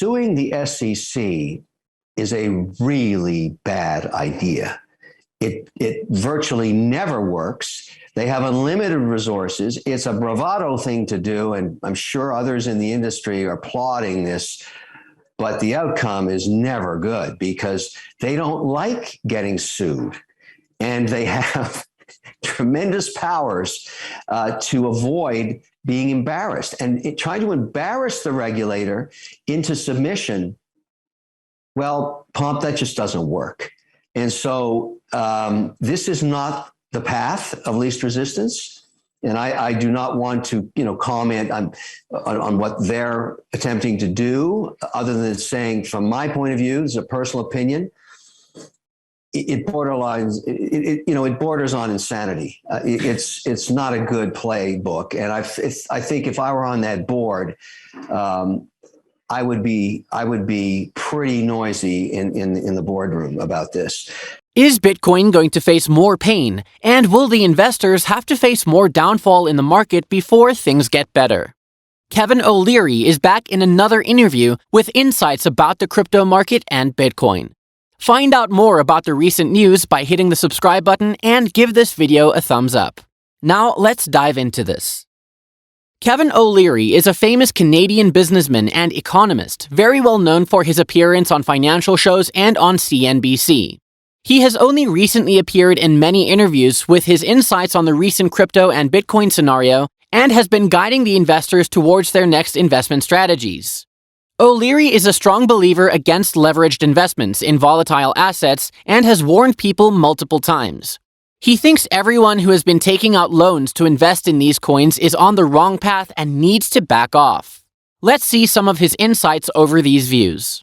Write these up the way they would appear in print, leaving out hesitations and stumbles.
suing the SEC is a really bad idea. It virtually never works. They have unlimited resources. It's a bravado thing to do, and I'm sure others in the industry are applauding this, but the outcome is never good because they don't like getting sued, and they have tremendous powers to avoid being embarrassed. And trying to embarrass the regulator into submission, well, Pomp, that just doesn't work. And so this is not the path of least resistance. And I do not want to, comment on what they're attempting to do, other than saying, from my point of view, this is a personal opinion, it borders on insanity. It's not a good playbook. And I think if I were on that board, I would be pretty noisy in the boardroom about this. Is Bitcoin going to face more pain? And will the investors have to face more downfall in the market before things get better? Kevin O'Leary is back in another interview with insights about the crypto market and Bitcoin. Find out more about the recent news by hitting the subscribe button and give this video a thumbs up. Now let's dive into this. Kevin O'Leary is a famous Canadian businessman and economist, very well known for his appearance on financial shows and on CNBC. He has only recently appeared in many interviews with his insights on the recent crypto and Bitcoin scenario and has been guiding the investors towards their next investment strategies. O'Leary is a strong believer against leveraged investments in volatile assets and has warned people multiple times. He thinks everyone who has been taking out loans to invest in these coins is on the wrong path and needs to back off. Let's see some of his insights over these views.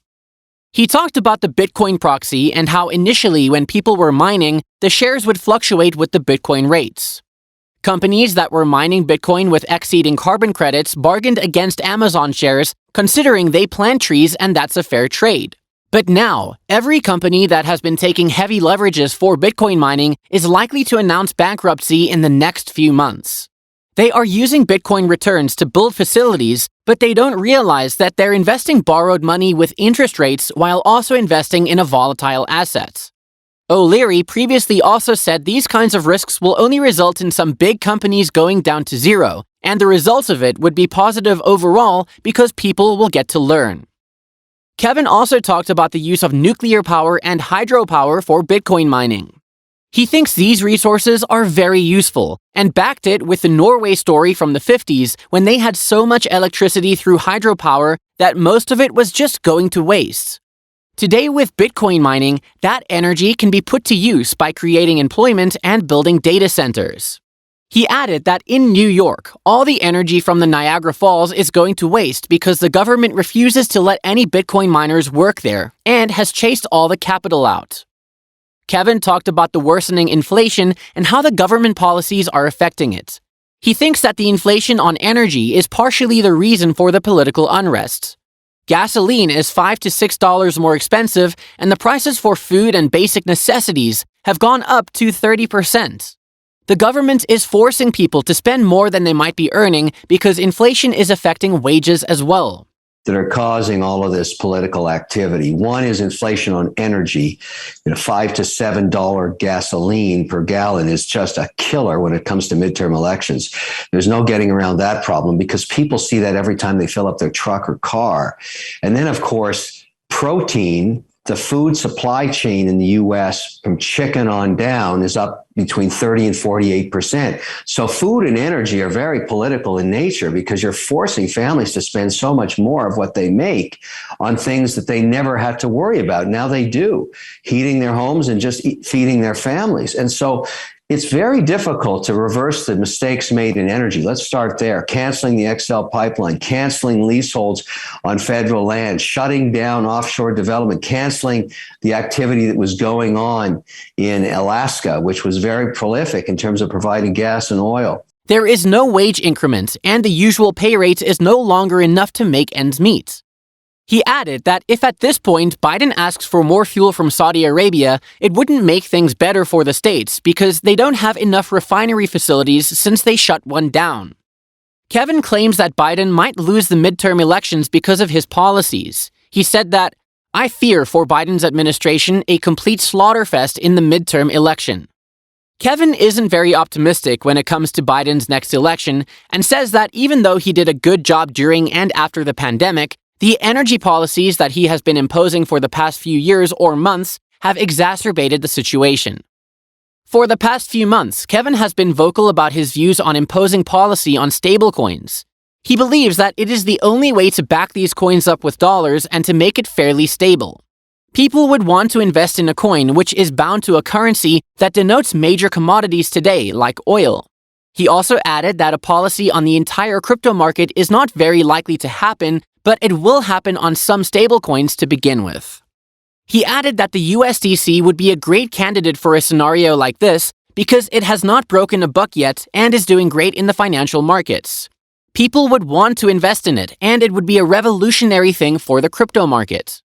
He talked about the Bitcoin proxy and how initially when people were mining, the shares would fluctuate with the Bitcoin rates. Companies that were mining Bitcoin with exceeding carbon credits bargained against Amazon shares, considering they plant trees and that's a fair trade. But now, every company that has been taking heavy leverages for Bitcoin mining is likely to announce bankruptcy in the next few months. They are using Bitcoin returns to build facilities, but they don't realize that they're investing borrowed money with interest rates while also investing in a volatile asset. O'Leary previously also said these kinds of risks will only result in some big companies going down to zero, and the results of it would be positive overall because people will get to learn. Kevin also talked about the use of nuclear power and hydropower for Bitcoin mining. He thinks these resources are very useful and backed it with the Norway story from the 50s when they had so much electricity through hydropower that most of it was just going to waste. Today with Bitcoin mining, that energy can be put to use by creating employment and building data centers. He added that in New York, all the energy from the Niagara Falls is going to waste because the government refuses to let any Bitcoin miners work there and has chased all the capital out. Kevin talked about the worsening inflation and how the government policies are affecting it. He thinks that the inflation on energy is partially the reason for the political unrest. Gasoline is $5 to $6 more expensive, and the prices for food and basic necessities have gone up to 30%. The government is forcing people to spend more than they might be earning because inflation is affecting wages as well. That are causing all of this political activity. One is inflation on energy. $5 to $7 gasoline per gallon is just a killer when it comes to midterm elections. There's no getting around that problem because people see that every time they fill up their truck or car. And then, of course, protein. The food supply chain in the U.S. from chicken on down is up between 30 and 48%. So food and energy are very political in nature because you're forcing families to spend so much more of what they make on things that they never had to worry about. Now they do, heating their homes and just feeding their families. And so it's very difficult to reverse the mistakes made in energy. Let's start there. Canceling the XL pipeline, canceling leaseholds on federal land, shutting down offshore development, canceling the activity that was going on in Alaska, which was very prolific in terms of providing gas and oil. There is no wage increment, and the usual pay rate is no longer enough to make ends meet. He added that if at this point Biden asks for more fuel from Saudi Arabia, it wouldn't make things better for the states because they don't have enough refinery facilities since they shut one down. Kevin claims that Biden might lose the midterm elections because of his policies. He said that, "I fear for Biden's administration a complete slaughterfest in the midterm election." Kevin isn't very optimistic when it comes to Biden's next election and says that even though he did a good job during and after the pandemic, the energy policies that he has been imposing for the past few years or months have exacerbated the situation. For the past few months, Kevin has been vocal about his views on imposing policy on stablecoins. He believes that it is the only way to back these coins up with dollars and to make it fairly stable. People would want to invest in a coin which is bound to a currency that denotes major commodities today, like oil. He also added that a policy on the entire crypto market is not very likely to happen, but it will happen on some stablecoins to begin with. He added that the USDC would be a great candidate for a scenario like this because it has not broken a buck yet and is doing great in the financial markets. People would want to invest in it, and it would be a revolutionary thing for the crypto market.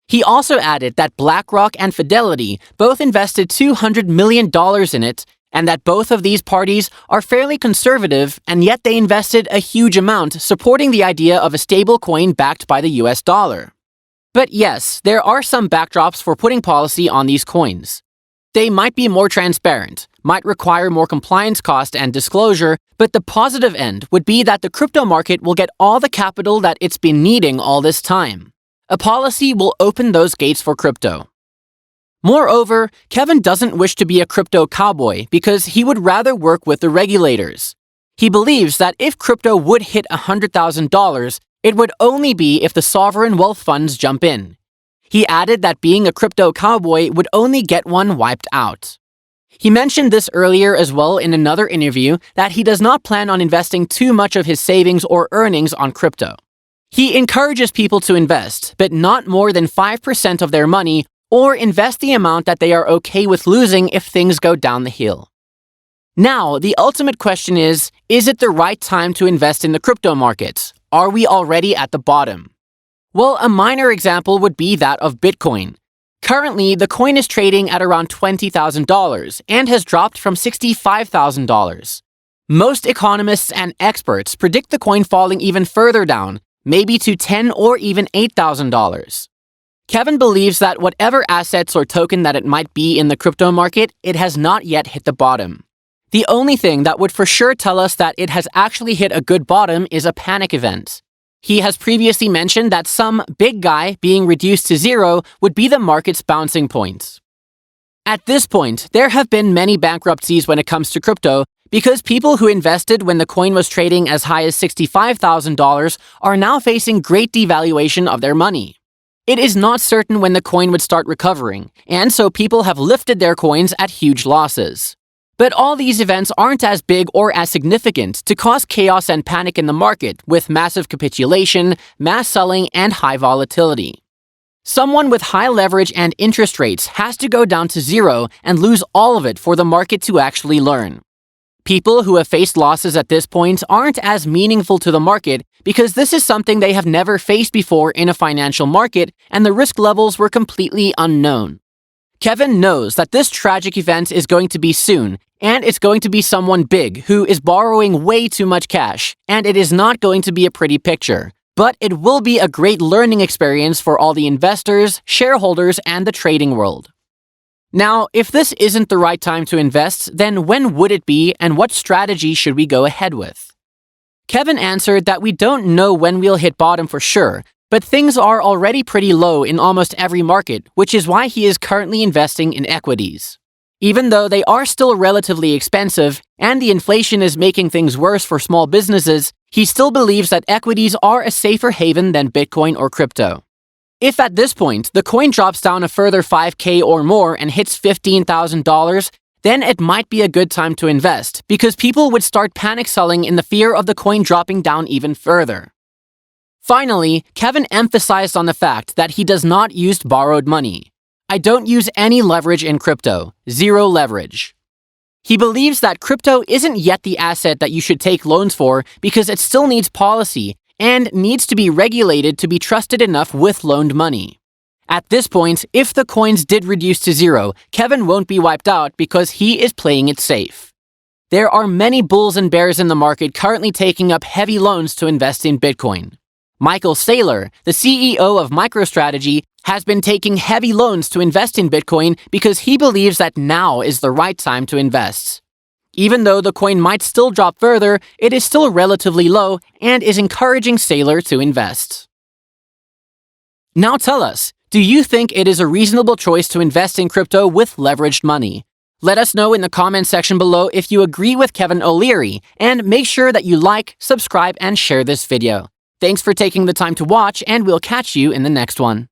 He also added that BlackRock and Fidelity both invested $200 million in it, and that both of these parties are fairly conservative, and yet they invested a huge amount supporting the idea of a stable coin backed by the US dollar. But yes, there are some backdrops for putting policy on these coins. They might be more transparent, might require more compliance cost and disclosure, but the positive end would be that the crypto market will get all the capital that it's been needing all this time. A policy will open those gates for crypto. Moreover, Kevin doesn't wish to be a crypto cowboy because he would rather work with the regulators. He believes that if crypto would hit $100,000, it would only be if the sovereign wealth funds jump in. He added that being a crypto cowboy would only get one wiped out. He mentioned this earlier as well in another interview that he does not plan on investing too much of his savings or earnings on crypto. He encourages people to invest, but not more than 5% of their money, or invest the amount that they are okay with losing if things go down the hill. Now, the ultimate question is it the right time to invest in the crypto markets? Are we already at the bottom? Well, a minor example would be that of Bitcoin. Currently, the coin is trading at around $20,000 and has dropped from $65,000. Most economists and experts predict the coin falling even further down, maybe to $10,000 or even $8,000. Kevin believes that whatever assets or token that it might be in the crypto market, it has not yet hit the bottom. The only thing that would for sure tell us that it has actually hit a good bottom is a panic event. He has previously mentioned that some big guy being reduced to zero would be the market's bouncing point. At this point, there have been many bankruptcies when it comes to crypto because people who invested when the coin was trading as high as $65,000 are now facing great devaluation of their money. It is not certain when the coin would start recovering, and so people have lifted their coins at huge losses. But all these events aren't as big or as significant to cause chaos and panic in the market with massive capitulation, mass selling, and high volatility. Someone with high leverage and interest rates has to go down to zero and lose all of it for the market to actually learn. People who have faced losses at this point aren't as meaningful to the market because this is something they have never faced before in a financial market and the risk levels were completely unknown. Kevin knows that this tragic event is going to be soon, and it's going to be someone big who is borrowing way too much cash, and it is not going to be a pretty picture. But it will be a great learning experience for all the investors, shareholders, and the trading world. Now, if this isn't the right time to invest, then when would it be, and what strategy should we go ahead with? Kevin answered that we don't know when we'll hit bottom for sure, but things are already pretty low in almost every market, which is why he is currently investing in equities. Even though they are still relatively expensive, and the inflation is making things worse for small businesses, he still believes that equities are a safer haven than Bitcoin or crypto. If at this point the coin drops down a further $5,000 or more and hits $15,000, then it might be a good time to invest because people would start panic selling in the fear of the coin dropping down even further. Finally, Kevin emphasized on the fact that he does not use borrowed money. I don't use any leverage in crypto, zero leverage. He believes that crypto isn't yet the asset that you should take loans for because it still needs policy and needs to be regulated to be trusted enough with loaned money. At this point, if the coins did reduce to zero, Kevin won't be wiped out because he is playing it safe. There are many bulls and bears in the market currently taking up heavy loans to invest in Bitcoin. Michael Saylor, the CEO of MicroStrategy, has been taking heavy loans to invest in Bitcoin because he believes that now is the right time to invest. Even though the coin might still drop further, it is still relatively low and is encouraging Saylor to invest. Now tell us, do you think it is a reasonable choice to invest in crypto with leveraged money? Let us know in the comment section below if you agree with Kevin O'Leary, and make sure that you like, subscribe, and share this video. Thanks for taking the time to watch, and we'll catch you in the next one.